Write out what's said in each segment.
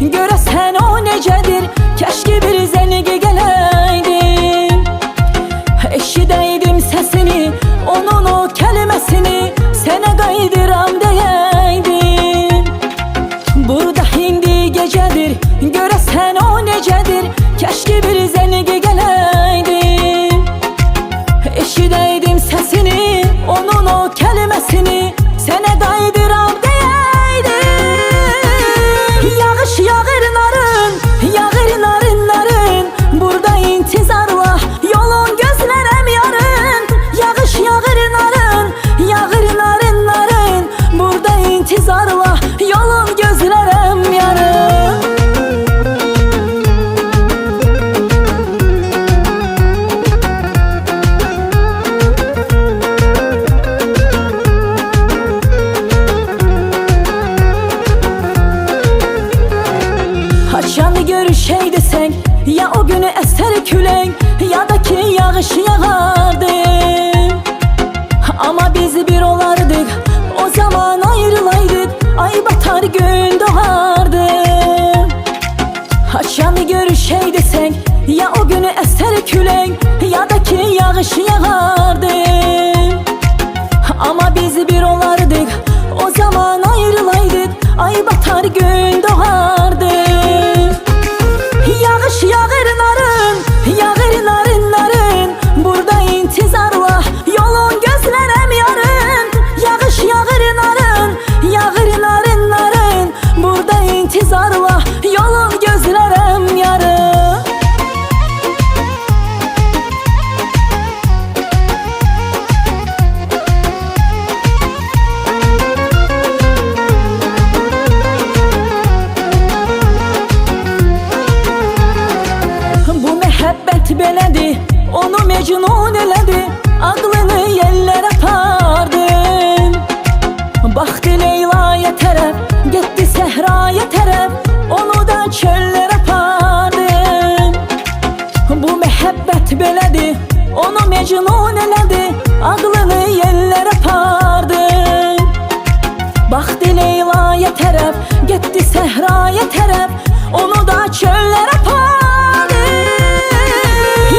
görəsən o necədir? Keşke bir zəngi gələydim, eşidəydim səsini, onun o kəlməsini, sənə qayıdıram deyəydim. Burada indi gecədir, görəsən o necədir? Keşke bir zəngi gələydim, eşidəydim səsini, onun o kəlməsini, sənə qayıdıram deyəydim. Yağış yağır narın, yağır narın narın, burada intizarla yolun gözlərəm yarın. Yağış yağır narın, yağır narın narın, burada intizarla yolun gözlərəm yarın. Haçanı görüşey desek, ya o günü eser külek, ya da ki yağış yağardı. Ama biz bir olardık, o zaman ayrılaydık, ay batar gün doğardı. Haçanı görüşey desek, ya o günü eser külek, ya da ki yağış yağardı. Ama biz bir olardık, o zaman ayrılaydık, ay batar gün doğardı. Yağış yağır narın, yağır narın narın, burada intizarla yolun gözlərəm yarın. Yağış yağır narın, yağır narın narın, burada intizarla yolun gözlərəm yarın. Məhəbbət belədi, onu mecnun elədi, ağlını yellərə apardı. Baxdı Leyla'ya tərəf, getdi səhraya tərəf, onu da çöllərə apardı. Bu məhəbbət belədi, onu mecnun elədi, ağlını yellərə apardı. Baxdı Leyla'ya tərəf, getdi səhraya tərəf, onu da çöllərə apardı.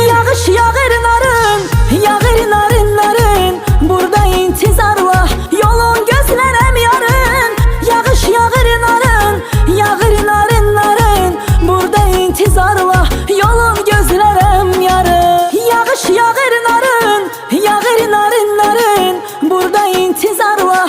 Yağış yağır narın, yağır narın narın, burada intizarla yolun gözlərəm yarın. Yağış yağır narın, yağır narın narın, burada intizarla yolun gözlərəm yarın. Yağış yağır narın, yağır narın narın, burada intizarla